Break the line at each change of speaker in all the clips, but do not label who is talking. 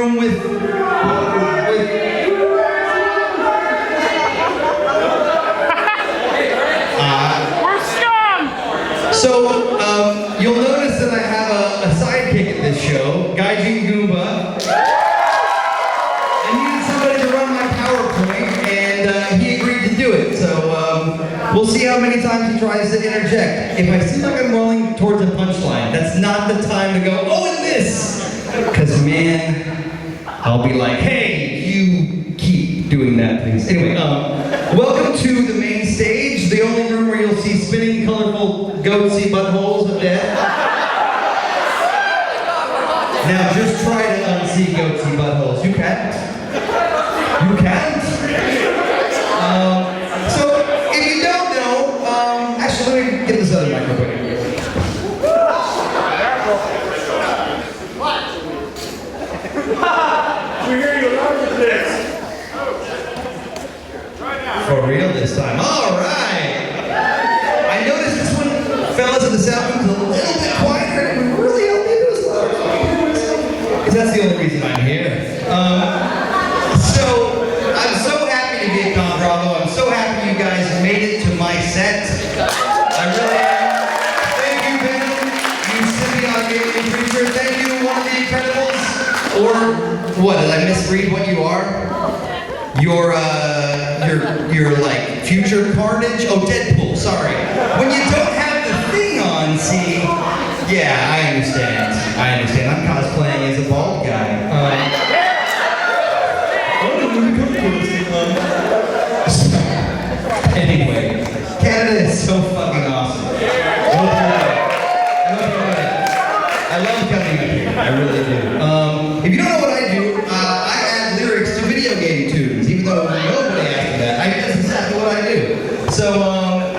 room with
We're scum!
So, you'll notice that I have a sidekick at this show, Gaijin Goomba. I needed somebody to run my PowerPoint, and he agreed to do it. So, we'll see how many times he tries to interject. If I seem like I'm rolling towards a punchline, that's not the time to go, oh, and this! Because, man, I'll be like, hey, you keep doing that, please. Anyway, welcome to the main stage, the only room where you'll see spinning, colorful, goatsy buttholes of death. Now, just try to unsee goatsy buttholes. You can't. You can't. So, if you don't know, actually, let me get this other microphone.
We hear you loud with this.
For real this time. All right. I noticed this one, fellas at the sound booth, a little bit quieter, and it really helped me do this loud. Because that's the only reason I'm here. So, I'm so happy to be at ConBravo. I'm so happy you guys made it to my set. I really am. Thank you, Ben. You symbiotic alien creature. Thank you, one of the Incredibles. Or, what, did I misread what you are? You're like future Carnage? Oh, Deadpool, sorry. When you don't have the thing on, see? Yeah, I understand. I'm cosplaying as a bald guy. Anyway, Canada is so fucking awesome. I love coming up here. I really do. If you don't know what I do, I add lyrics to video game tunes, even though nobody asked me that. That's exactly what I do. So,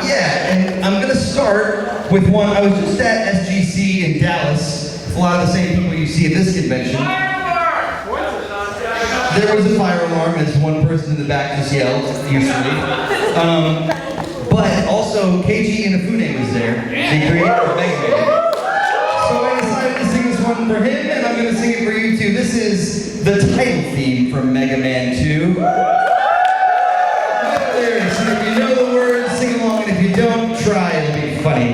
yeah, and I'm gonna start with one. I was just at SGC in Dallas. A lot of the same people you see at this convention. There was a fire alarm, as one person in the back just yelled, usually. But also, Keiji Inafune was there, the creator of Mega Man. So I decided to sing this one for him, and I'm going to sing it for you too. This is the title theme from Mega Man 2. With lyrics, and if you know the words, sing along, and if you don't, try, it'll be funny.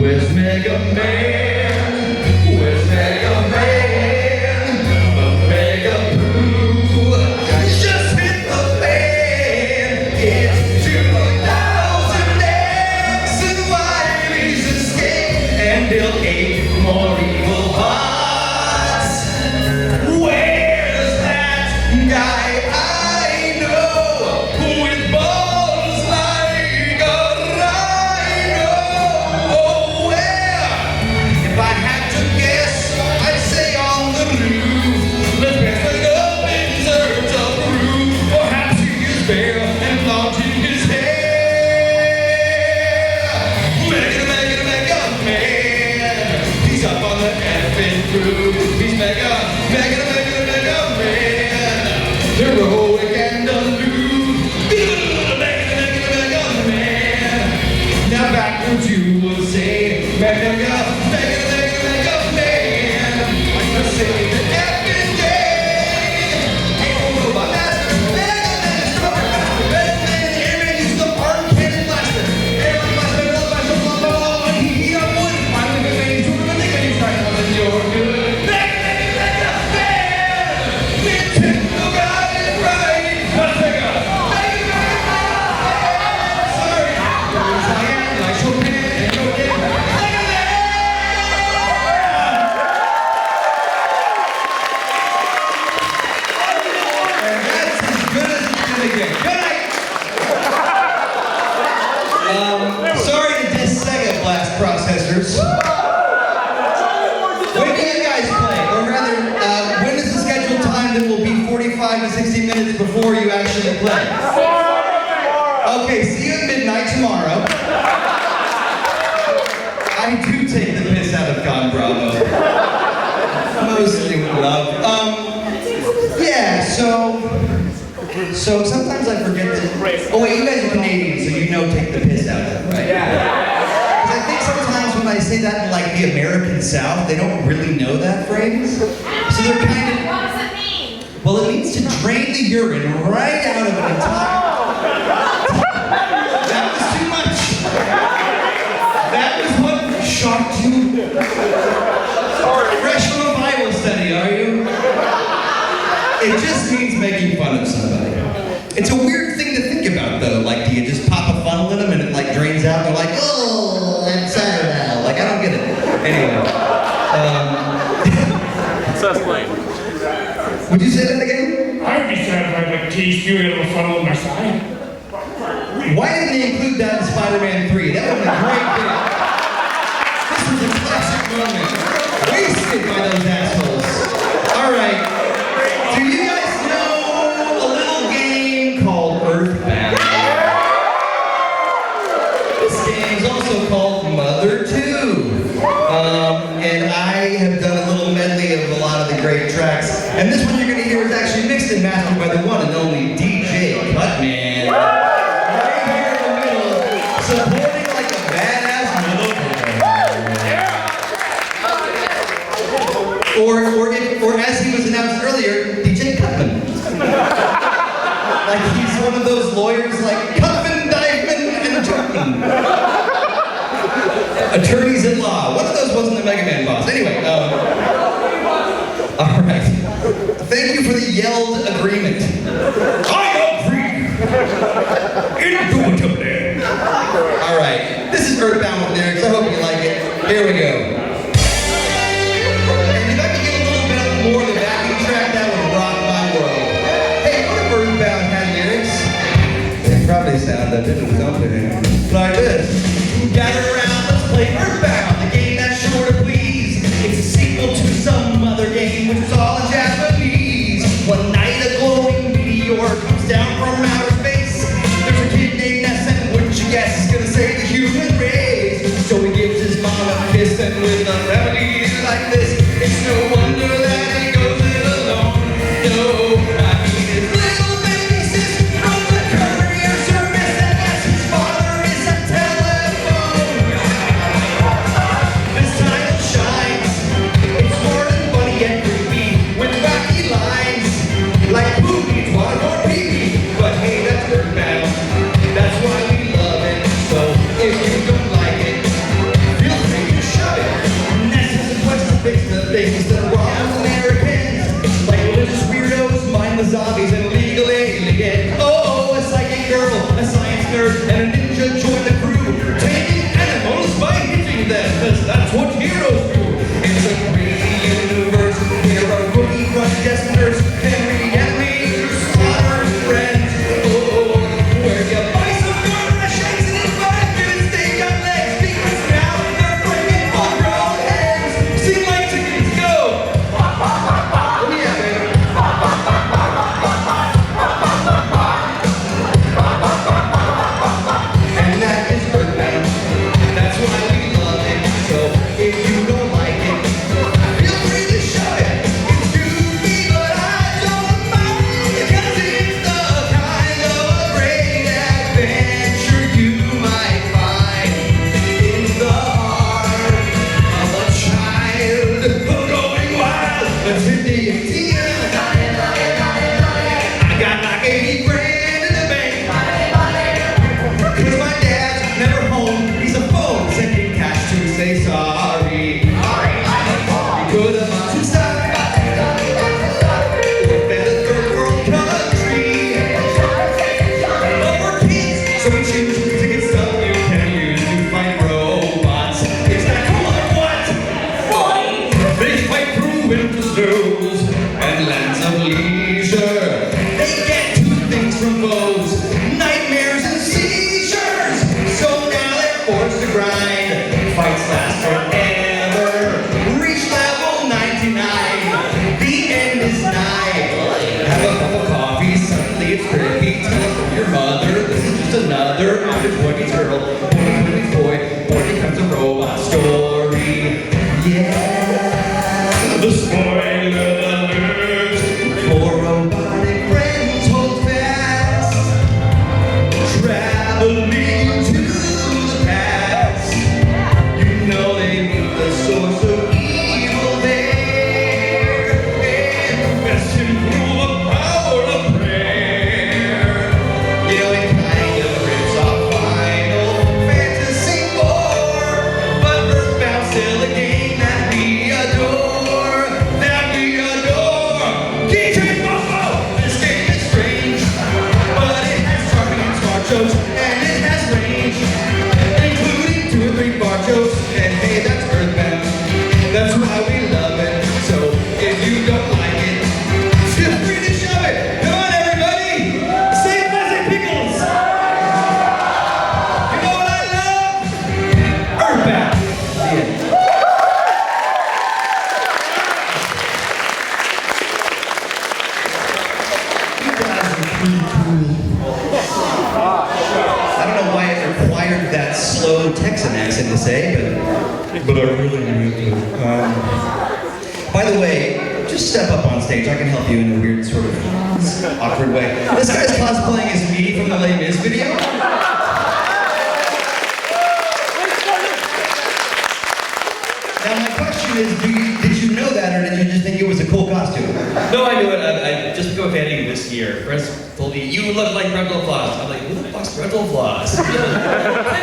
Where's Mega Man? Where's Mega Man? The Mega Boo just hit the fan. It's 2000X and Wily's escape and built 8 more evil bots. Where's that guy I know with balls like a rhino? Oh, where? If I had to guess, I'd say on the roof. Let's mess it up in terms of proof. Perhaps he is bare and launching his hair. Mega Man. He's up on the effing roof. He's Mega Man. Heroic and aloof. Mega Man. Now backwards you will say, Mega Man. I save the effing day. Oh, robot master, Mega Man destroyer, Mega Man airman uses the arm cannon blaster. Airman blaster, blah, blah, blah, and he on wood. Finally, Mega Man is doing the thing and he's trying to tell you're good. Mega Man, Nintendo got it right. Let's take a Mega Man. Sorry, there's Diane, like Chopin, and Chopin. Mega Man. And that's as good as it's gonna get. Good night. Sorry to diss Sega Blast processors. When do you guys play? Or rather, when is the scheduled time that will be 45 to 60 minutes before you actually play? Okay, see you at midnight tomorrow. I do take the piss out of ConBravo. Mostly with love. Yeah, so sometimes I forget that. Oh wait, you guys are Canadian, so you know take the piss out of it, right? Yeah. Because I think sometimes when I I say that in like the American South, they don't really know that phrase. So they're kind of.
What does it mean?
Well, it means to drain the urine right out of an entire. That was too much. That was what shocked you. Fresh from a Bible study, are you? It just means making fun of somebody. It's a weird thing to think about, though. Like, do you just pop a funnel in them and it like drains out? And they're like, oh, I'm sorry now. Like, I don't get it. Anyway.
So lame.
Would you say that again?
I would be satisfied with a teaspoon of a funnel in my side.
Why didn't they include that in Spider-Man 3? That would have been a great bit. This was a classic moment. Wasted by those assholes. All right. Do you guys know a little game called Earthbound? This game is also called Mother 2. And I have done a little medley of a lot of the great tracks. And this one you're going to hear is actually mixed and mastered by the one and only DJ Cutman. Right here in the middle, supporting like a badass middle or as he was announced earlier, DJ Cutman. Like he's one of those lawyers like Cutman, Diveman, and Turkman. Attorneys at law. One of those wasn't the Mega Man boss. Anyway, all right. Thank you for the yelled agreement. I agree. Indubitably. All right. This is Earthbound with lyrics. I hope you like it. Here we go. And if I could get a little bit more of the backing track, that would rock my world. Hey, what if Earthbound had lyrics? They probably sound a bit of something like this. Gather around, let's play Earthbound, the game that's sure to please. It's a sequel to some other game, which is all in Japanese. One night a glowing meteor comes down from outer space. There's a kid named Ness, and wouldn't you guess, he's gonna save the human race. So he gives his mom a kiss, and with a remedy like this, it's no wonder that he goes it alone. No, I mean his little baby sis from the courier service, and as his father is a telephone. This title shines. It's smart and funny and creepy with wacky lines like who needs water or pee? But hey, that's Earthbound. That's why we love it. So if you don't like it, feel free to shove it. Ness is a quest to fix the things that wrong with Americans, like religious weirdos, mindless zombies, and illegal aliens. Oh, a psychic girl, a science nerd, and a ninja join the crew, taking animals by hitting them, 'cause that's what heroes do. It's a crazy universe. There are rookie front desk nurse, Henry and me, slaughter friends. Oh, where you buy some murder shakes and in 5 minutes they got legs, because now they're bringing full-grown eggs. Seem like chickens go. Oh yeah, baby. And that is Earthbound. That's why we love it. So if you don't like it, feel free to shove it. It's goofy, but I don't Texan accent to say, but I really need to. By the way, just step up on stage. I can help you in a weird sort of awkward way. This guy's cosplaying as me from the Les Mis video. Now my question is, did you know that, or did you just think it was a cool costume?
No, I knew it. I just became a fan of you this year. Friends told me, you look like Brentalfloss. I'm like, who the fuck's Brentalfloss? I'm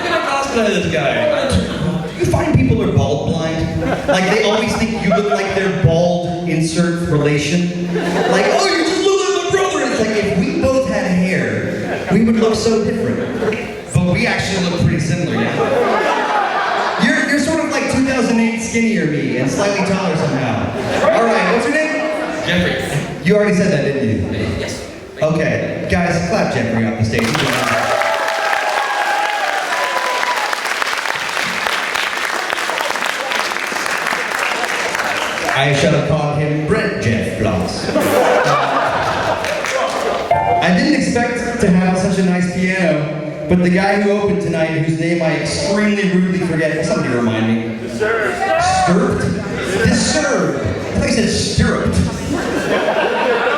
gonna cosplay this guy.
You find people are bald blind? Like, they always think you look like their bald insert relation. Like, oh, you just look like my brother! It's like, if we both had hair, we would look so different. But we actually look pretty similar, yeah? You're sort of like 2008 skinnier me and slightly taller somehow. All right, what's your name?
Jeffrey.
You already said that, didn't you?
Yes.
Okay, guys, clap Jeffrey off the stage. I shall call him Brentalfloss. I didn't expect to have such a nice piano, but the guy who opened tonight, whose name I extremely rudely forget, somebody remind me. Stirped? Disturbed. I thought you said stirruped.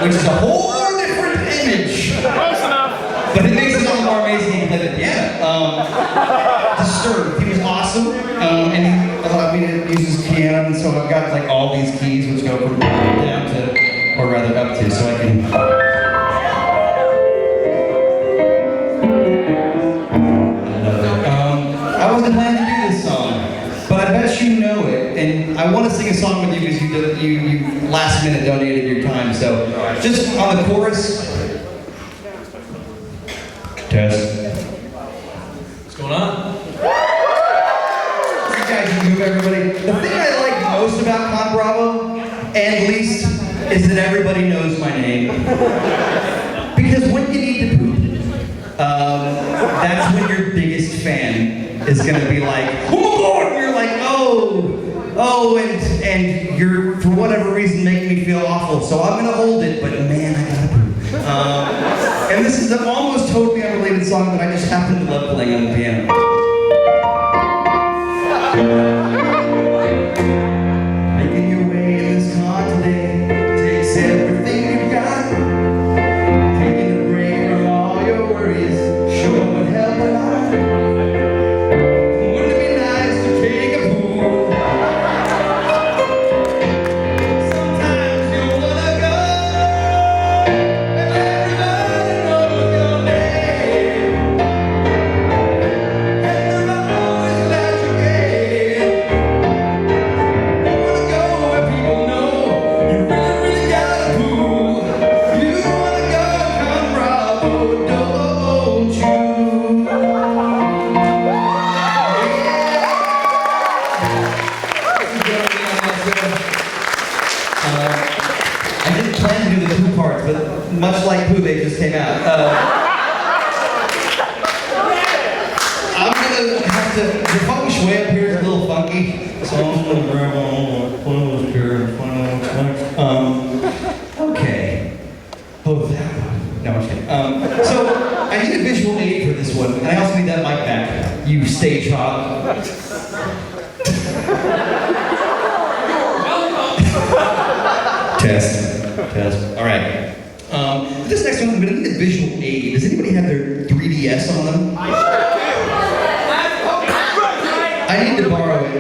Which is a whole different image.
Close enough.
But it makes it all more amazing he played the piano. Disturbed. He was awesome. And he allowed me to use his piano, and so I've got like all these keys which go from down to, or rather up to, so I can. I wasn't planning to do this song, but I bet you know it, and I want to sing a song with you because you last minute donated your time. So just on the chorus. Test.
What's going on?
You guys can move, everybody. The thing I like most about ConBravo, and least, is that everybody knows my name. Because when you need to poop, that's when your biggest fan is gonna be like, oh my God! And you're like, oh, and you're, for whatever reason, making me feel awful. So I'm gonna hold it, but man, I gotta poop. And this is an almost totally unrelated song that I just happen to love playing on the piano. Making your way in this car today takes everything you've got. Taking a break from all your worries sure would help a lot. Wouldn't it be nice to take a pool? Sometimes you wanna go and everybody knows your name. And they're always glad you came. You wanna go where people know you really, really gotta pool. You wanna go ConBravo, don't you? I didn't plan to do the poo parts, but much like poo, they just came out. I'm gonna have to, the feng shui up here is a little funky, so I'm gonna grab on clothes here and find out what's next. Okay. Oh, that one. No, I'm just kidding. So, I need a visual aid for this one, and I also need that mic back, you stage hog. Test. All right. This next one, I'm gonna need a visual aid. Does anybody have their 3DS on them? I need to borrow it.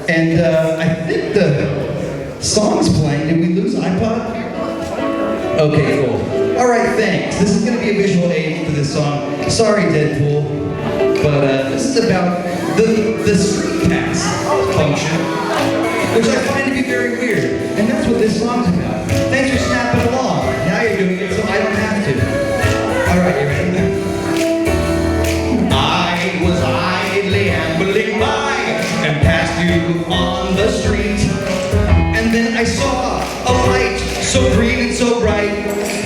And I think the song's playing. Did we lose iPod? Okay, cool. All right, thanks. This is gonna be a visual aid for this song. Sorry, Deadpool, but this is about the street pass function, which I find to be very weird. And that's what this song's about. Thanks for snapping along. Now you're doing it so I don't have to. All right, you ready? I was idly ambling by and passed you on the street. And then I saw a light so green and so bright,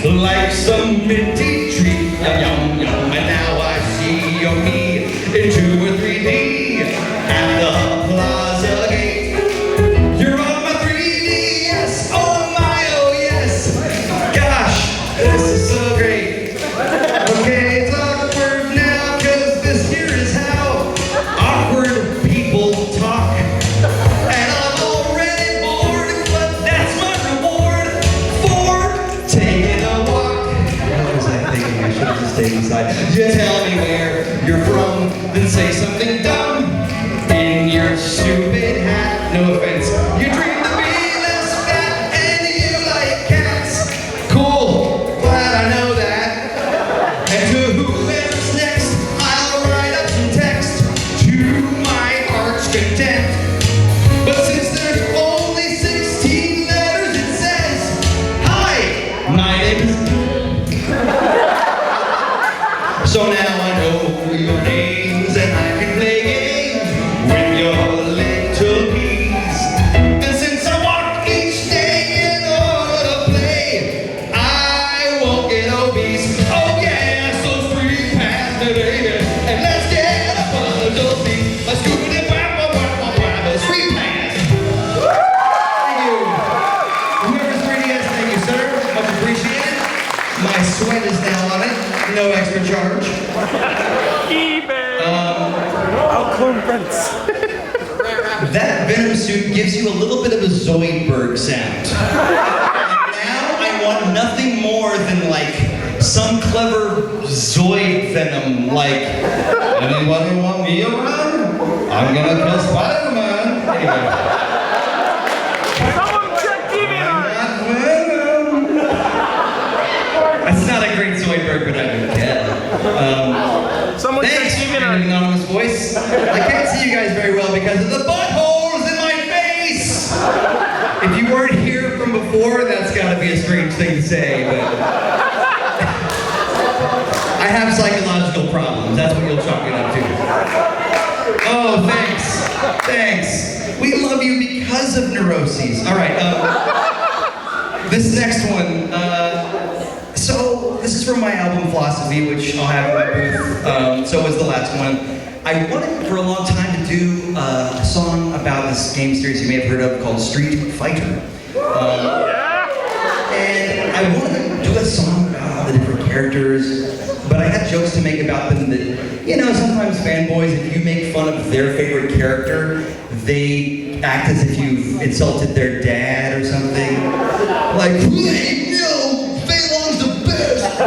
like some minty treat. Yum, yum, yum. And now I see your me in 2 or 3D at the Plaza Gate. You're on my 3DS. Oh my, oh yes. Gosh, this is so great. Okay, it's awkward now, cause this here is how awkward say something dumb in your stupid hat. No offense. You dream to be less fat and you like cats. Cool, glad I know that. And to whoever's next, I'll write up some text to my heart's content. But since there's only 16 letters, it says, hi, my name is. So now I know your names and I can play games with your little keys. And since I walk each day in order to play, I won't get obese. Oh yeah, so free pass the baby. And let's get a puzzle beat. Let's go to the sweet pass. Thank you. Whoever's 3DS, thank you, sir. Much appreciated. My sweat is now on it. No extra charge.
eBay.
That Venom suit gives you a little bit of a Zoidberg sound. And now I want nothing more than like some clever Zoid Venom, like, anybody want me around? I'm gonna kill Spider-Man. Anyway.
Someone check DeviantArt.
I'm not Venom. That's not a great Zoidberg, but I don't care.
Someone check
Thanks,
DeviantArt.
anonymous voice. I can't see you guys very well because of the buttholes in my face. If you weren't here from before, that's got to be a strange thing to say, but I have psychological problems. That's what you'll chalk it up to. Oh, thanks. Thanks. We love you because of neuroses. All right. This next one. So this is from my album Philosophy, which I'll have in my booth. So was the last one. I wanted for a long time to do a song about this game series you may have heard of called Street Fighter. And I wanted to do a song about all the different characters, but I had jokes to make about them that, you know, sometimes fanboys, if you make fun of their favorite character, they act as if you've insulted their dad or something. Like, hey, no, Phelan's the best.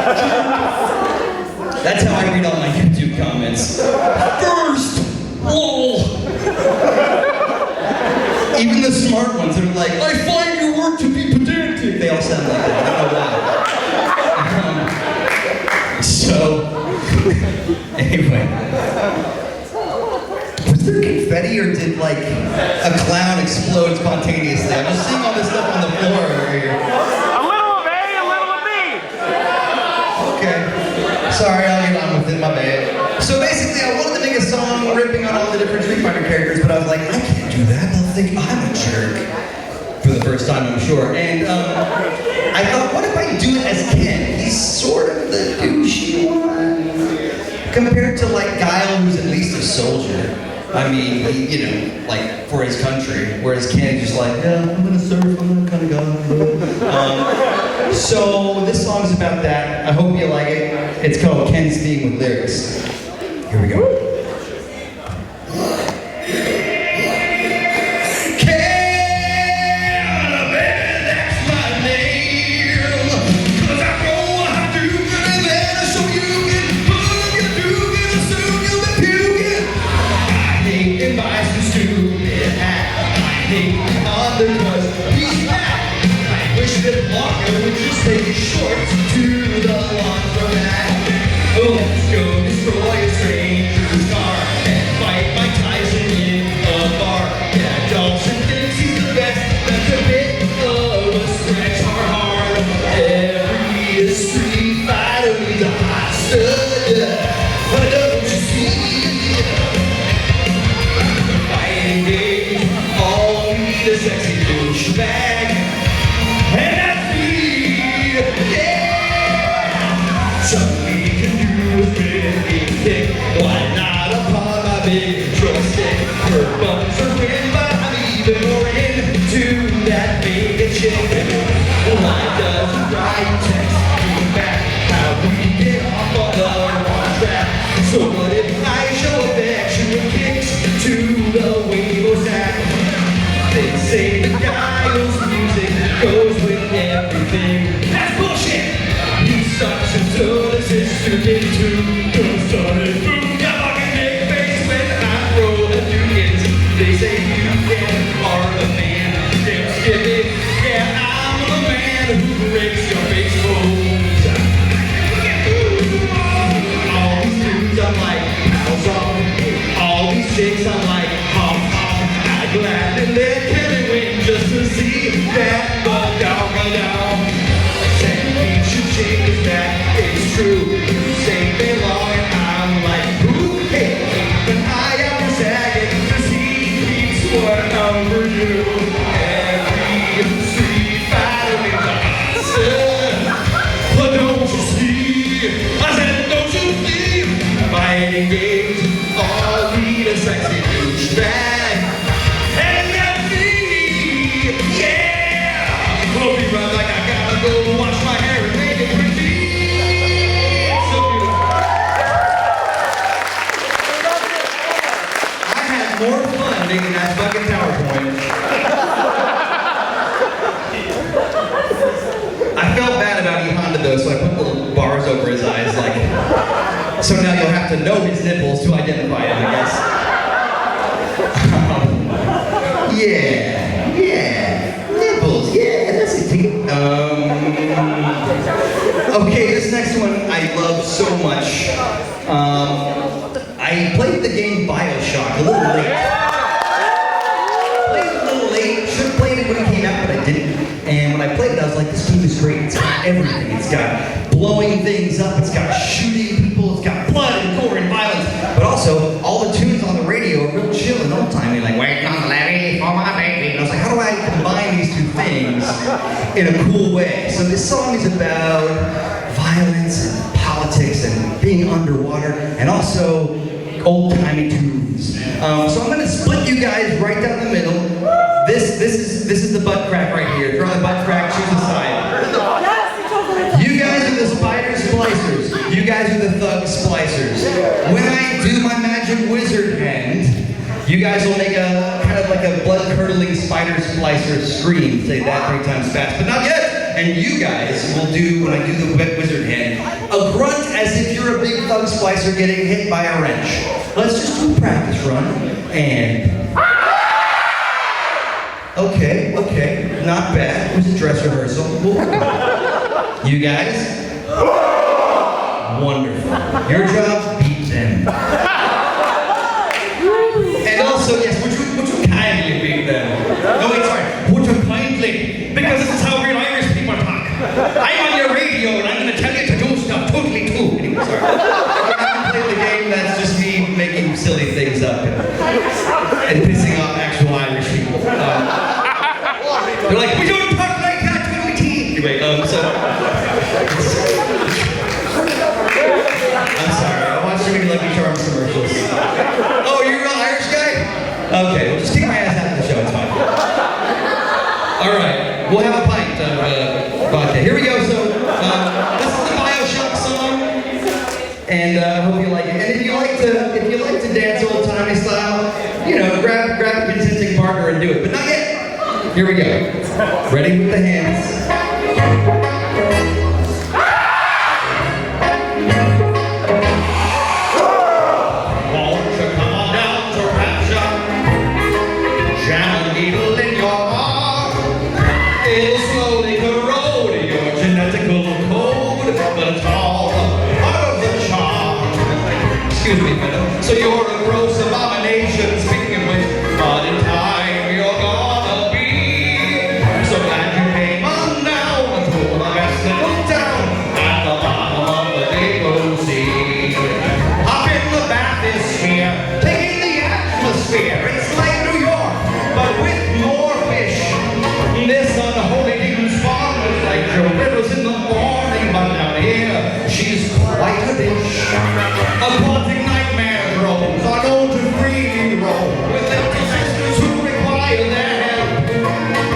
That's how I read all my YouTube comments. First, lol. Even the smart ones that are like, I find your work to be pedantic. They all sound like that. I don't know why. Anyway. Was there confetti or did like a clown explode spontaneously? I'm just seeing all this stuff on the floor over here.
A little of A, a little of B.
Okay. Sorry, I'll get on with it, my bad. So basically, I wanted to make a song ripping on all the different Street Fighter characters, but I was like, I can't do that. They'll think I'm a jerk. For the first time, I'm sure. And I thought, what if I do it as Ken? He's sort of the douchey one. Compared to like Guile, who's at least a soldier. I mean, he, you know, like for his country. Whereas Ken is just like, yeah, I'm gonna surf, I'm that kind of guy. So this song's about that. I hope you like it. It's called Ken's Theme with lyrics. Here we go. Take his shorts to the laundromat. Oh, let's go destroy a stranger's car and fight Mike Tyson in a bar. Yeah, Dawson thinks he's the best. That's a bit of a stretch. Hard. Every street fighter is a hot stud. But don't you see? The fighting game all need a sexy douchebag. And that's me. Yeah! engage. All need a sexy douchebag. And that's me, yeah! We'll be right like I gotta go wash my hair and make it pretty. So beautiful. I had more fun making that fucking PowerPoint. I felt bad about E-Honda though, so I put little bars over his eyes, like, so now you'll have to know his nipples to identify him, I guess. Yeah, nipples, yeah, that's it. Okay, this next one I love so much. I played the game BioShock a little late. Should have played it when it came out, but I didn't. And when I played it, I was like, this game is great. It's got everything. It's got blowing things up. It's got shooting people. It's got blood and gore and violence. But also, all the tunes on the radio are real chill and old-timey, like, waiting on the levee for my baby. And I was like, how do I combine these two things in a cool way? So this song is about violence and politics and being underwater and also old-timey tunes. So I'm gonna split you guys right down the middle. This is the butt crack right here. Throw the butt crack, choose a side. You guys are the spider splicers. You guys are the thug splicers. When I do my magic wizard hand, you guys will make a kind of like a blood-curdling spider splicer scream. Say that 3 times fast, but not yet. And you guys will do, when I do the wet wizard hand, a grunt as if you're a big thug splicer getting hit by a wrench. Let's just do a practice run. And... Okay, not bad. It was a dress rehearsal. You guys? Wonderful. Your job, beat them. And also, yes, which one kindly beat them? No, wait, sorry. Which one kindly? Because this is how real Irish people talk. I'm on your radio and I'm going to tell you to do stuff totally too. Anyway, sorry. I haven't played the game, that's just me making silly things up and pissing off actual Irish people. They're like, we don't talk like that when we team. Anyway, so... I'm sorry, I watched too many Lucky Charms commercials. Oh, you're a real Irish guy? Okay, well just kick my ass out of the show, it's fine. Alright, we'll have a pint of vodka. Here we go, so this is the BioShock song. And I hope you like it. And if you like to dance old-timey style, you know, grab a consenting partner and do it. But not yet. Here we go. Ready with the hands. Won't you come on down to Rapture? Jam a needle in your arm. It'll slowly corrode your genetical code, but it's all part of the charm. Excuse me, madam. So you're a gross abomination, speaking of which, but in time you're gonna be. So glad you came on down to the best little town at the bottom of the Deep Sea. Hop in the bathysphere, taking the atmosphere. It's like New York, but with more fish. This unholy demon spawn was like your rivers in the morning, but down here she's quite a dish. Aquatic nightmare drones are known to freely roam with empty sisters who require their help.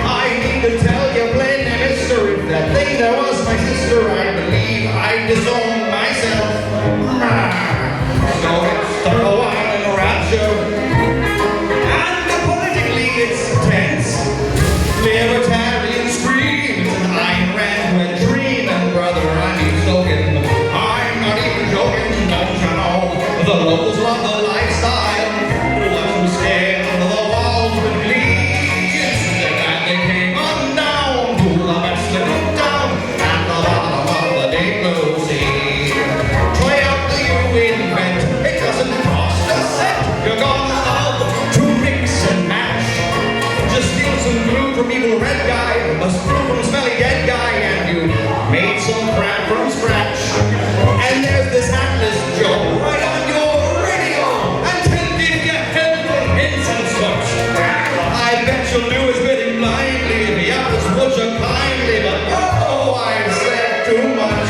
I need to tell you plain and mystery that thing that was my sister, I believe I disowned myself. So it's stuck a while in Rapture, and politically it's tense. Libertarian screams and Ayn Rand went dream, and brother, I need soaking. I'm not even joking, don't you know? The locals love the lifestyle. Watch them scale the walls with glee. And they came on down to the best little town at the bottom of the Deep Blue Sea. Try out the you invent, it doesn't cost a cent. You're gonna love to mix and match. Just steal some glue from evil red guy, a screw from smelly dead guy, and you made some crap from scratch. And there's this Atlas Joe right on your radio, and he'll give you helpful hints and such. I bet you'll do his bidding blindly if he offers would you kindly, but oh, I've said too much.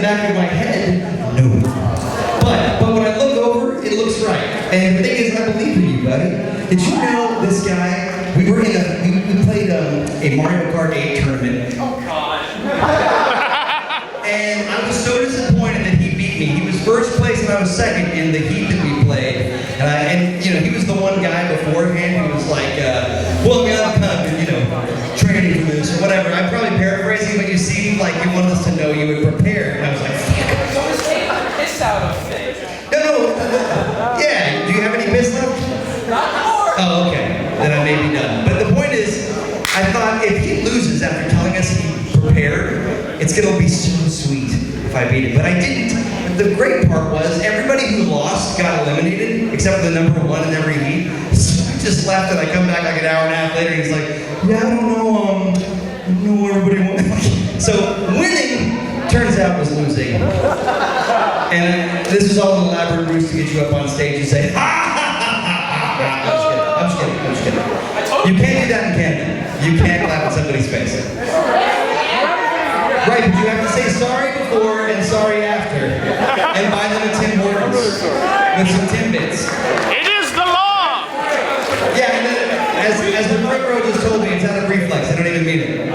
back of my head, no. But when I look over, it looks right. And the thing is, I believe in you, buddy. Did you know this guy? We played a Mario Kart 8 tournament.
Oh, God.
And I was so disappointed that he beat me. He was first place and I was second in the heat that we played. And you know, he was the one guy beforehand who was like, well, I'm kind of, you know, training for this or whatever. I'm probably paraphrasing, but you seemed like you wanted us to know you had prepared. And I was like, fuck.
So it's taking the piss out of me.
No. Yeah, do you have any piss left?
Not more.
Oh, okay. Then I may be done. But the point is, I thought if he loses after telling us he prepared, it's going to be so sweet if I beat him. But I didn't. The great part was everybody who lost got eliminated, except for the number one in every heat. So I just left and I come back like an hour and a half later and he's like, yeah, I don't know what everybody wants. So winning, turns out, was losing. And this was all an elaborate ruse to get you up on stage and say, ha ha ha ha ha. I'm just kidding. You can't do that in Canada. You can't clap in somebody's face. Right, but you have to say sorry before and sorry after. And buy them a Tim Hortons with some Timbits.
It is the law.
Yeah, and then, as the front row just told me, it's out of reflex. I don't even mean it.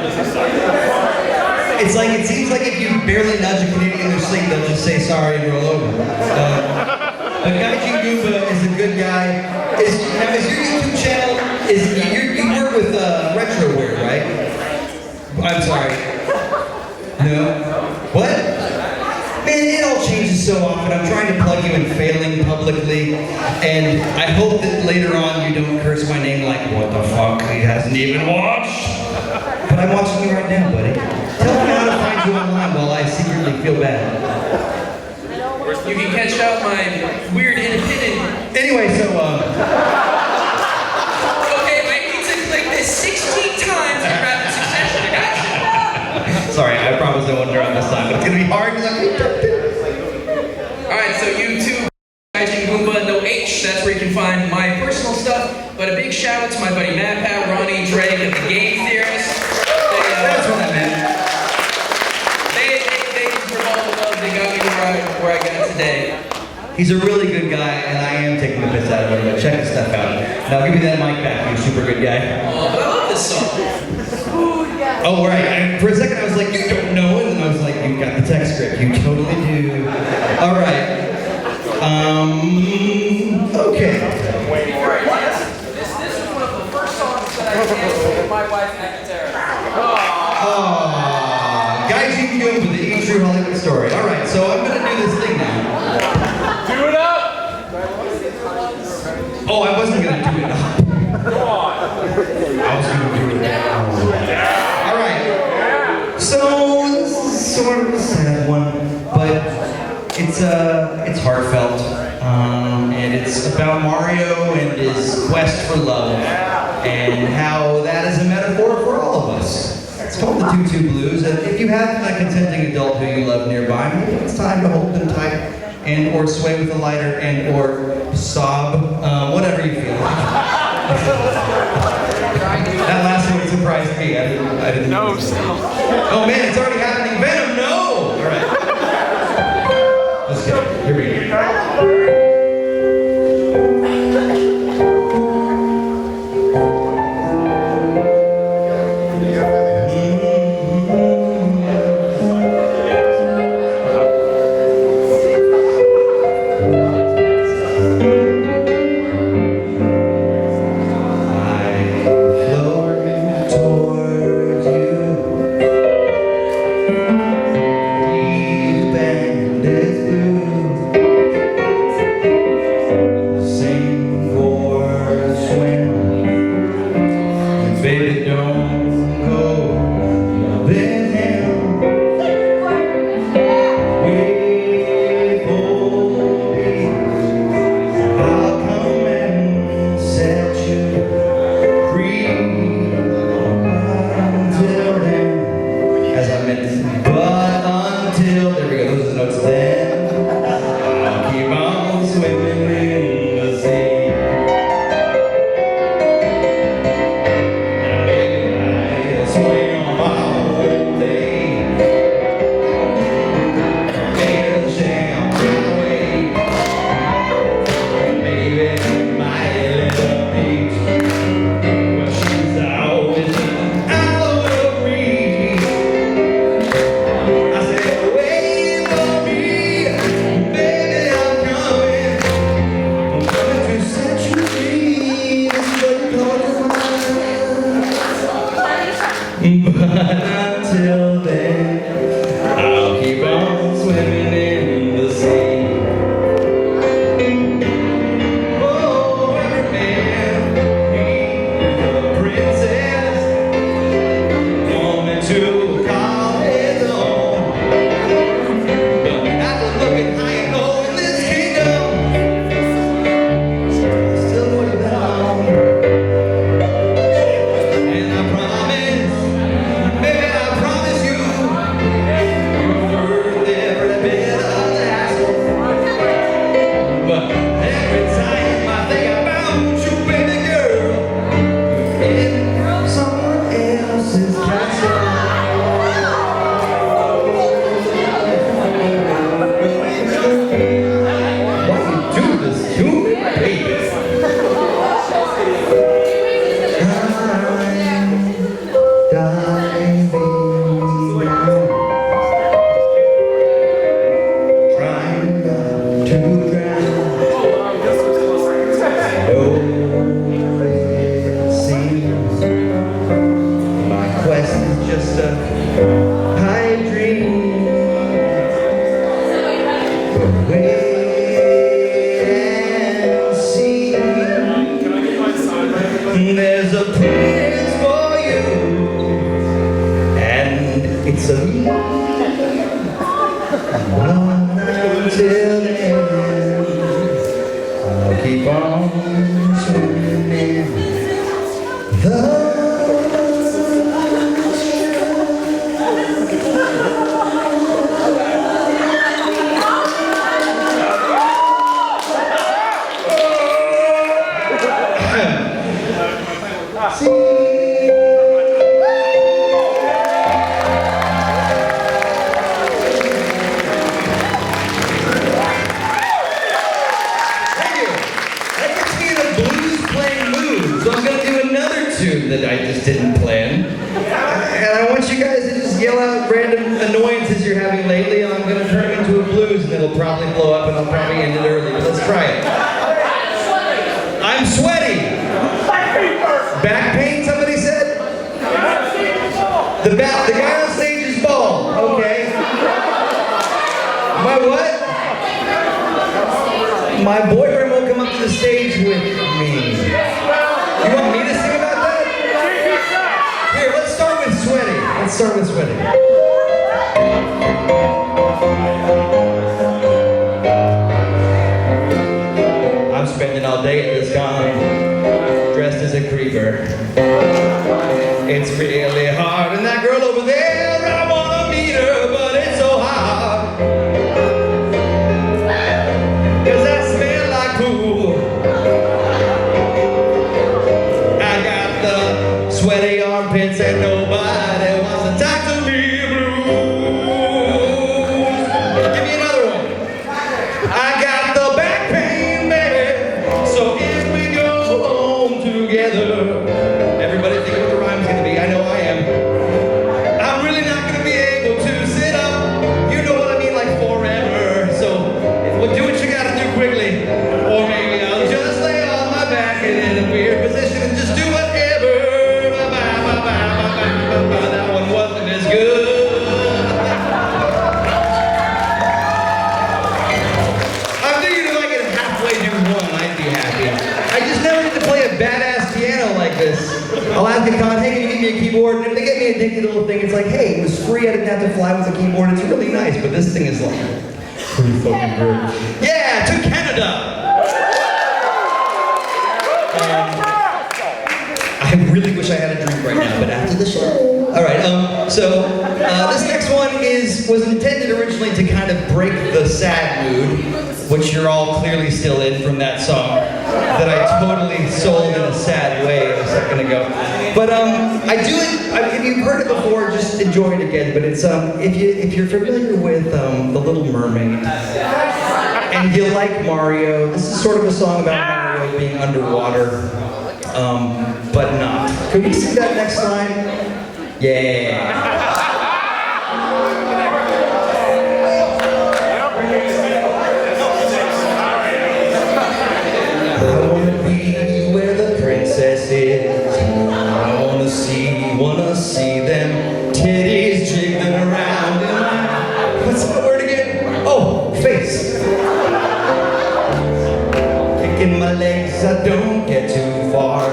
It's like, it seems like if you barely nudge a Canadian in their sleep, they'll just say sorry and roll over. But Guy G Goomba is a good guy. Is your YouTube channel, you work with Retroware, right? I'm sorry. No? What? Man, it all changes so often. I'm trying to plug you and failing publicly. And I hope that later on you don't curse my name like, what the fuck, he hasn't even watched. But I'm watching you right now, buddy. Tell me how to find you online while I secretly feel bad.
You can catch out my weird independent.
Anyway, so,
Okay, I need to click this 16 times in rapid succession. I got you.
sorry, I promise I won't drown this time, but it's gonna be hard because
Alright, so YouTube, IG Goomba, no H, that's where you can find my personal stuff. But a big shout out to my buddy Matt Pat, Ronnie, Drake, and the Game Theorists.
That's what I meant.
They deserve all the love. They got me where I got today.
He's a really good guy, and I am taking the piss out of him, but check his stuff out. Now give me that mic back, you super good guy.
Oh, but I love this song.
Oh, right. For a second I was like, you don't know it, and I was like, you got the text script. You totally do. All right. Okay.
This is one of the first songs that I danced with my wife, Nakatera.
Oh, Guy G Goomba, the true Hollywood story. All right, so I'm gonna do this thing now.
Do it up.
Oh, I wasn't gonna do it up.
Go on.
I was gonna do it now. All right. So this is sort of a sad one, but it's heartfelt, and it's about Mario and his quest for love, and how that is a metaphor for all of us. It's called the Tutu Blues, and if you have a consenting adult who you love nearby, maybe it's time to hold them tight, and or sway with a lighter, and or sob, whatever you feel like. That last one surprised me. I didn't.
No,
Oh man, it's already happening. Venom, no! All right. Let's get it. Here we go. It's a until then, I'll keep on swimming the that I just didn't plan. And I want you guys to just yell out random annoyances you're having lately, and I'm going to turn it into a blues, and it'll probably blow up, and I'll probably end it early. But let's try it. I'm sweaty. Back pain, somebody said? The guy on stage is bald. Okay. My what? My boyfriend won't come up to the stage with me. You want me to sing about that? Here, let's start with sweaty. Let's start with sweaty. I'm spending all day at this con, dressed as a creeper. It's really hard, and that girl over there, I wanna meet her, but it's so hard. 'Cause I smell like poo. I got the sweaty armpits and nobody wants to talk to me blues. Give me another one. I got the back pain, baby, so if we go home together. Everybody think what the rhyme's gonna be. I know I am. I'm really not gonna be able to sit up. You know what I mean, like forever. So well, do what you gotta do quickly. Or maybe I'll just lay on my back and in a weird position and just do whatever. That one wasn't as good. I'm thinking if I could halfway do one, I'd be happy. I just never get to play a badass piano like this. I'll ask a con, hey, can you get me a keyboard? And if they get me a dinky little thing, it's like, hey, it was free, I didn't have to fly with a keyboard. It's really nice, but this thing is like pretty fucking good. Yeah, to Canada! I really wish I had a drink right now, but after the show. All right, so this next one was intended originally to kind of break the sad mood, which you're all clearly still in from that song that I totally sold in a sad way a second ago. But I do it. If you've heard it before, just enjoy it again. But it's if you're familiar with The Little Mermaid and you like Mario, this is sort of a song about Mario being underwater. But not. Could we see that next line? Yeah. I wanna be where the princess is. I wanna see them titties jiggling around in my... What's that word again? Oh, face. Kicking my legs, I don't get too far,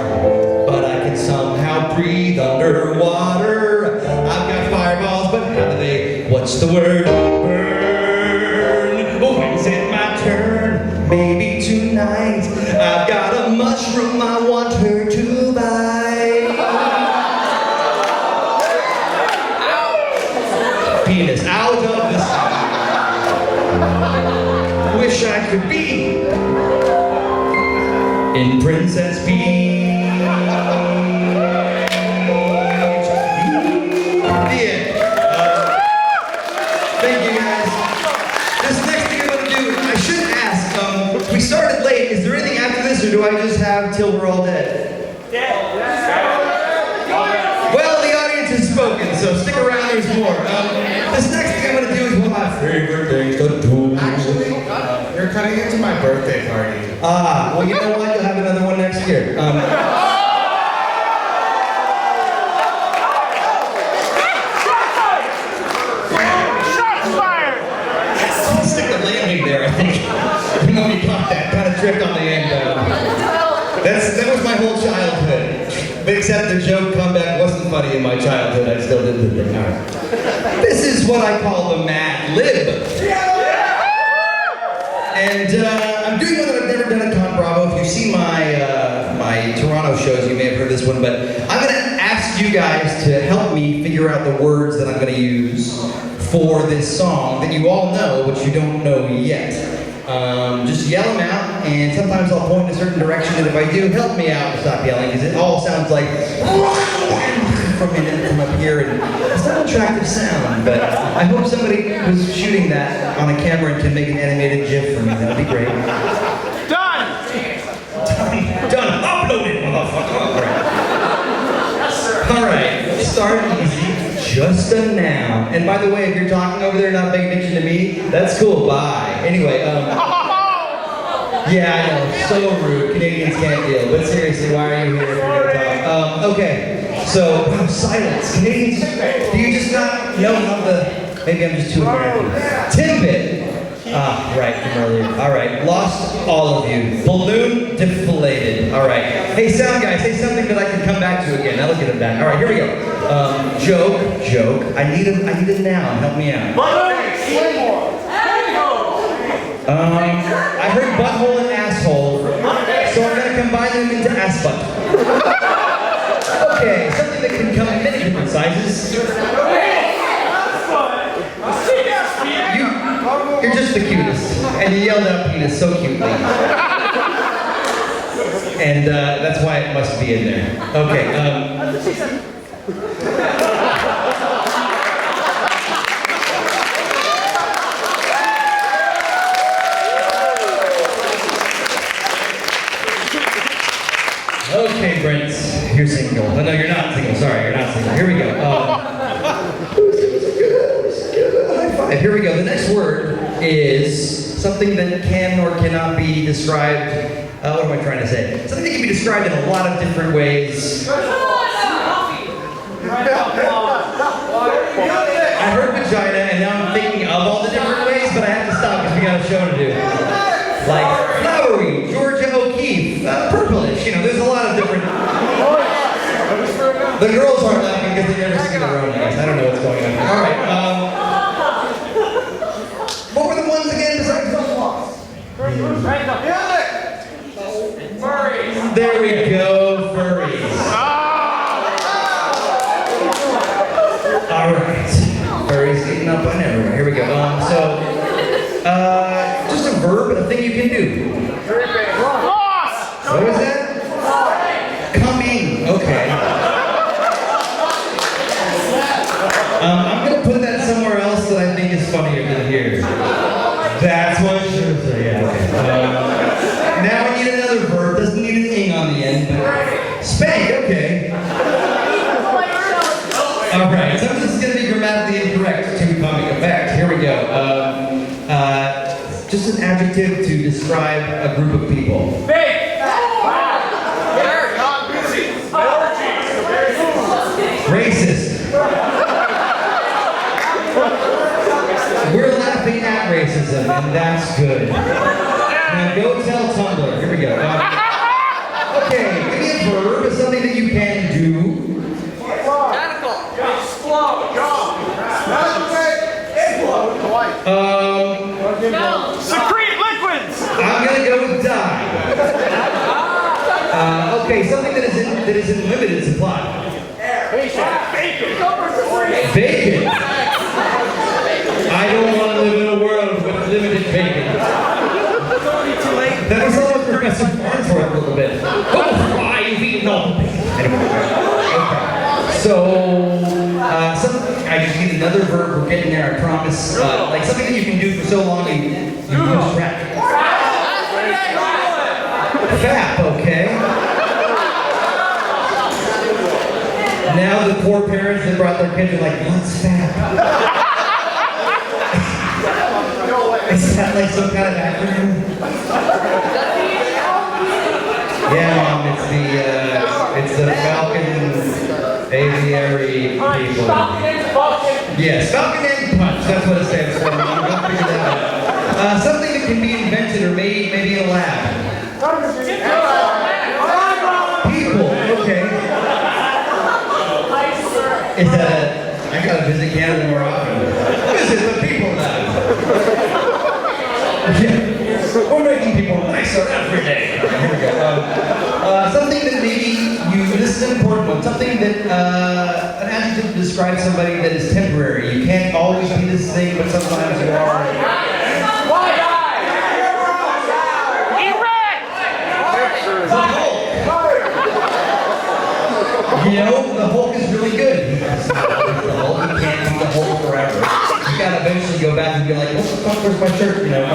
but I can somehow breathe underwater. I've got fireballs, but how do they, what's the word? Burn. Oh, when's it my turn? Maybe tonight. I've got a mushroom I want her to bite. Penis out of the sky. Wish I could be in Princess Peach. The end. Thank you guys. This next thing I'm going to do, I should ask, we started late. Is there anything after this, or do I just have Till We're All Dead? Well, the audience has spoken, so stick around, there's more. This next thing I'm going to do is one of my favorite things to do.
Actually, you're cutting into my birthday party.
Well, you know what? You'll have another one next year. Stick the landing there, I think. You know, you caught that. Kind of tripped on the end. That was my whole childhood. But except the joke comeback wasn't funny in my childhood. I still did the thing. All right. what I call the Mad Lib. And I'm doing one that I've never done at ConBravo. If you've seen my Toronto shows, you may have heard this one, but I'm gonna ask you guys to help me figure out the words that I'm gonna use for this song that you all know, but you don't know yet. Just yell them out, and sometimes I'll point in a certain direction, and if I do, help me out and stop yelling, because it all sounds like from up here, and it's not an attractive sound, but I hope somebody was shooting that on a camera and can make an animated GIF for me. That would be great.
Done!
Done. Upload it, motherfucker. All right. Start easy. Just a noun. And by the way, if you're talking over there, not paying attention to me, that's cool. Bye. Anyway, yeah, I know. So rude. Canadians can't deal. But seriously, why are you here if you're gonna talk? Okay. So, wow, silence. Canadians, do you just not know how the... Maybe I'm just too American. Timbit. Ah, right, from earlier. All right, lost all of you. Balloon deflated. All right. Hey, sound guy, say something that I can come back to again. Now let's get it back. All right, here we go. Joke. I need a noun. Help me out. I heard butthole and asshole, so I'm gonna combine them into ass butt. Okay, something that can come in many different sizes. You're just the cutest, and you yelled out penis so cutely. And that's why it must be in there. Okay, okay, Brent, you're single. Oh, no, you're not single. Sorry, you're not single. Here we go. High five. Here we go. The next word is something that can or cannot be described. What am I trying to say? Something that can be described in a lot of different ways. I heard vagina, and now I'm thinking of all the different ways, but I have to stop because we got a show to do. Like flowery, Georgia O'Keeffe, purplish. You know, there's a lot of different. The girls aren't laughing because they never see their own eyes. I don't know what's going on. All right. What were the ones again? Besides there we go, furries. All right, furries eating up on everywhere. Here we go. Just a verb, a thing you can do. What was that? Coming. Okay. I'm gonna put that somewhere else that I think is funnier than here. That's what should have said. Yeah. Okay. Now we need another verb. Doesn't need an ing on the end, but spank. Okay. All right. Some of this is gonna be grammatically incorrect to coming effect. Here we go. Just an adjective to describe a group of people. Racist. We're laughing at racism, and that's good. Now go tell Tumblr. Here we go. Okay, give me a verb, something that you can do.
Secrete liquids!
I'm gonna go with die. Okay, something that is in limited supply. Bacon. I don't want to live in a world with limited bacon. That was almost Professor Farnsworth a little bit. Oh, why you've eaten all the bacon? Anyway, okay. So, I just need another verb. We're getting there, I promise. Like something that you can do for so long you lose track. Fap, okay. Now the poor parents that brought their kids are like, what's fap? Is that like some kind of acronym? Yeah, Mom, it's the Falcon Aviary people. Yes, Falcon and Punch, that's what it stands for. Mom, go figure that out. Something that can be invented or made maybe in a lab. People, okay. Is that I gotta visit Canada more often. something that, an adjective to describe somebody that is temporary. You can't always be this thing, but sometimes you are. The Hulk. You know, the Hulk is really good. He's the Hulk. He can't be the Hulk forever. You gotta eventually go back and be like, what the fuck, where's my shirt? You know,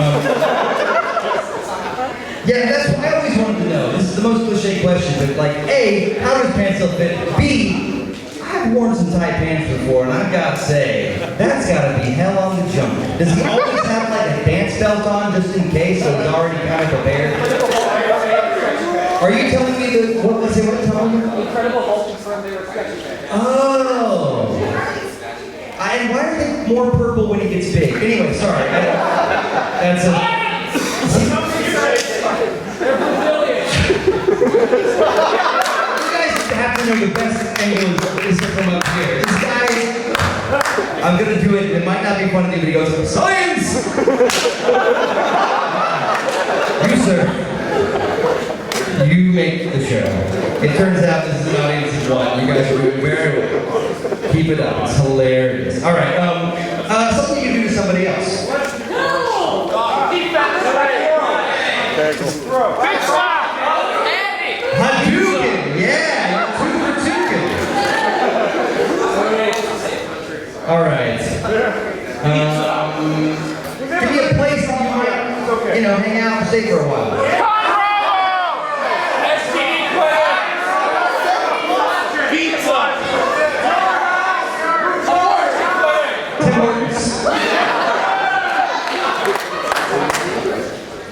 yeah, that's what I always wanted to know. This is the most cliche question, but like, A, how does pants still fit? B, I've worn some tight pants before, and I've got to say, that's got to be hell on the jump. Does he always have like a dance belt on just in case, so he's already kind of prepared? Are you telling me that, what was it, what telling you?
Incredible Hulk confirmed they were sketchy.
Oh. And why are they more purple when he gets big? Anyway, sorry. That's a...
They're Brazilian.
You guys have to know the best angle is from up here. This guy, I'm gonna do it. It might not be funny, but he goes, "Science!" You, sir, you make the show. It turns out this is an audience of one. You guys are doing very well. Keep it up. It's hilarious. All right. Something you can do to somebody else. Hadouken! Yeah! You're 2 for 2. All right. Give me a place that you might, hang out and stay for a while.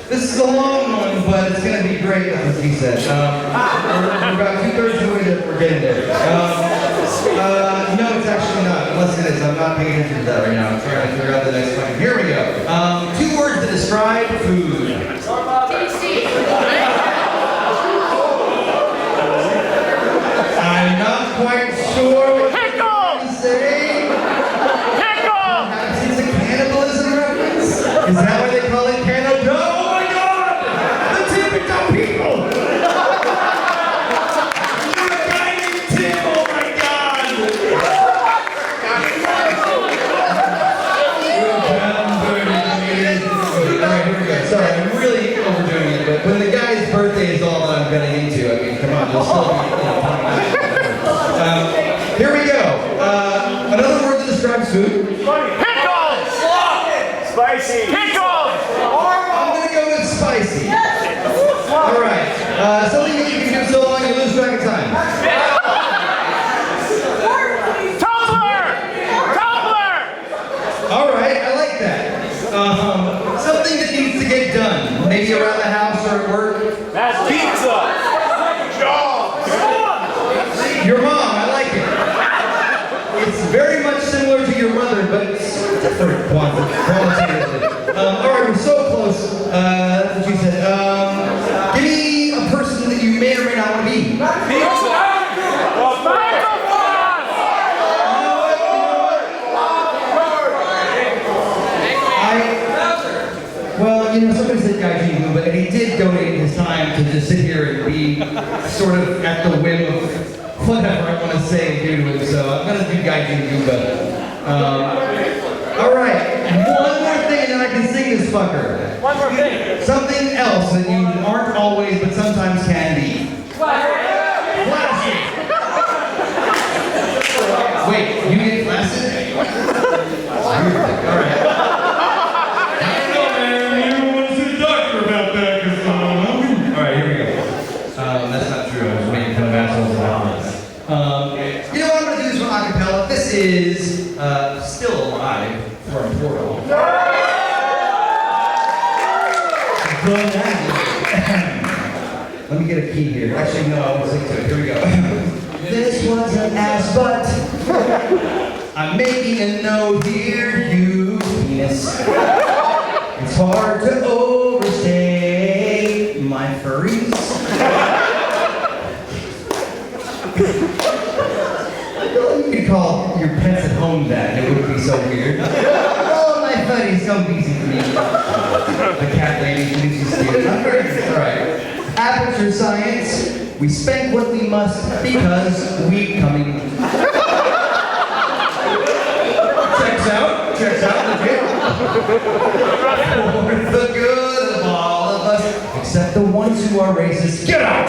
This is a long one, but it's going to be great, as he said. We're about 2/3 of the way that we're getting there. No, it's actually not. Unless it is. I'm not paying attention to that right now. I'm trying to figure out the next one. Here we go. 2 words to describe food. I'm not quite sure what to say. Perhaps it's a cannibalism reference? Is that why they call it Canada? When the guy's birthday is all that I'm getting into, I mean, come on, you'll still be, here we go. Another word that describes food.
Pickles! Spicy! Pickles!
I'm gonna go with spicy. All right. Something that you can do so long you lose track of time.
Tumbler! Tumbler!
All right, I like that. Something that needs to get done, maybe around the house or at work.
That's pizza!
Your mom, I like it. It's very much similar to your mother, but it's different qualitatively. All right, we're so close. That's what she said. Give me a person that you may or may not want to be.
Pizza!
Well, somebody said Guy Jingu, but he did donate his time to just sit here and be sort of at the whim of whatever I want to say and do to him, so I'm going to do Guy Jingu, but... all right, one more thing and then I can sing this fucker.
One more thing.
Something else that you aren't always, but sometimes can be. Flaccid. Wait, you get flaccid? All right. That's not true. I was making kind of assholes about this. What I'm going to do is from acapella. This is still alive from Portal. Let me get a key here. Actually, no, I won't sing to it. Here we go. This was an ass butt. I'm making a note here, you penis. It's hard to overstay my furries. You could call your pets at home that, and it wouldn't be so weird. Oh, my buddies, come easy for me. The cat lady, Lucy Stevens. All right. Aperture science. We spank what we must because we coming. Checks out, legit. For the good of all of us, except the ones who are racist. Get out!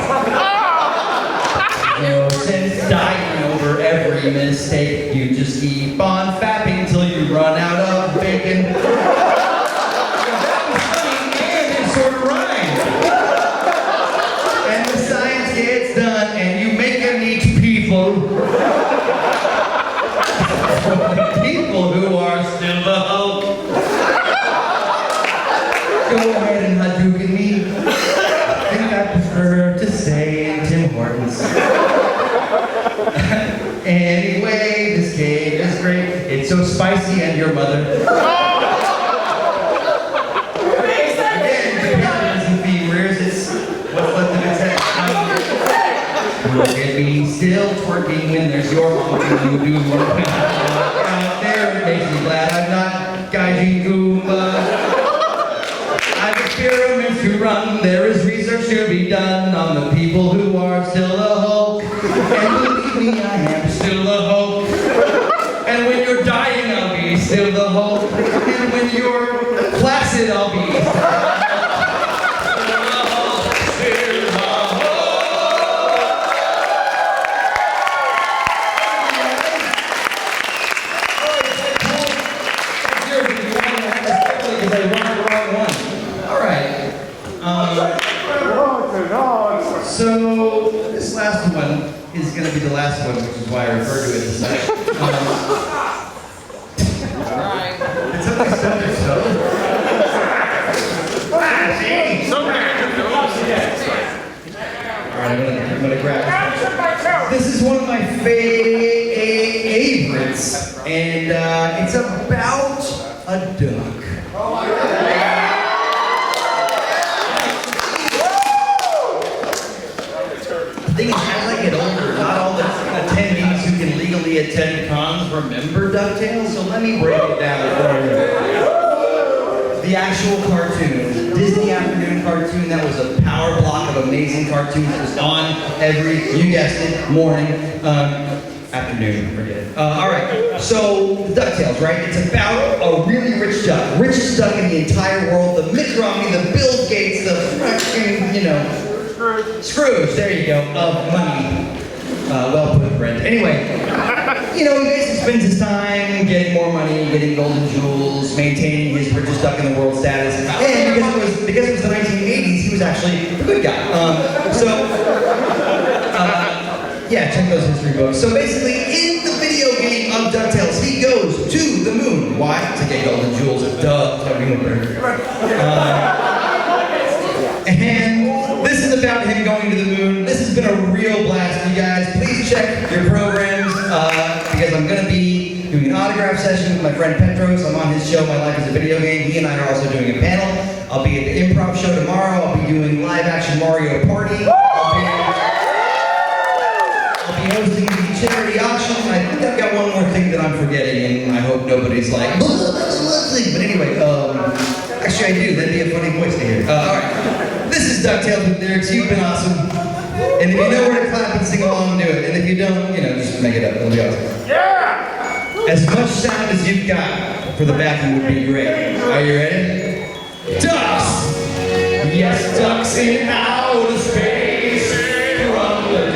No sense dying over every mistake. You just keep on fapping till you run out of bacon. That was funny and it sort of rhymed. And the science gets done and you make them eat people. People who are still the hope. Go ahead and Hadouken me. I think I prefer to stay in Tim Hortons. Anyway, this cake is great. It's so spicy and your mother. Again, the isn't being rears, it's what's left of its head. Look at me still twerking when there's your mom doing work out there. It makes me glad I'm not Gaijin Goomba. I've experiments to run. There is research to be done on the people who are still the Hulk. And believe me, I am still the Hulk. And when you're dying, I'll be still the Hulk. And when you're placid, I'll be still the Hulk. So this last one is going to be the last one, which is why I refer to it as such. It's only so. All right, I'm gonna grab this. This is one of my favorites, and it's about a duck. The thing is, as I get older, not all the attendees who can legally attend cons remember DuckTales, so let me break it down for you. The actual cartoon, Disney afternoon cartoon, that was a power block of amazing cartoons that was on every, you guessed it, morning, afternoon, forget it. All right, so DuckTales, right? It's about a really rich duck, richest duck in the entire world, the Mitt Romney, the Bill Gates, the fucking, Scrooge, there you go, of money. Well put, Brent. Anyway, he basically spends his time getting more money, getting golden jewels, maintaining his richest duck in the world status. And because it was the 1980s, he was actually a good guy. Yeah, check those history books. So basically, in the video game of DuckTales, he goes to the moon. Why? To get golden jewels. Duh. And this is about him going to the moon. This has been a real blast, you guys. Please check your programs because I'm going to be doing an autograph session with my friend Petros. I'm on his show, My Life is a Video Game. He and I are also doing a panel. I'll be at the improv show tomorrow. I'll be doing live action Mario Party. I'll be hosting the charity auction. I think I've got one more thing that I'm forgetting, and I hope nobody's like, but anyway, actually I do. That'd be a funny voice to hear. All right. This is DuckTales with lyrics. You've been awesome. And if you know where to clap and sing along, do it. And if you don't, just make it up. It'll be awesome. Yeah! As much sound as you've got for the backing would be great. Are you ready? Ducks! Yes, ducks in outer space from the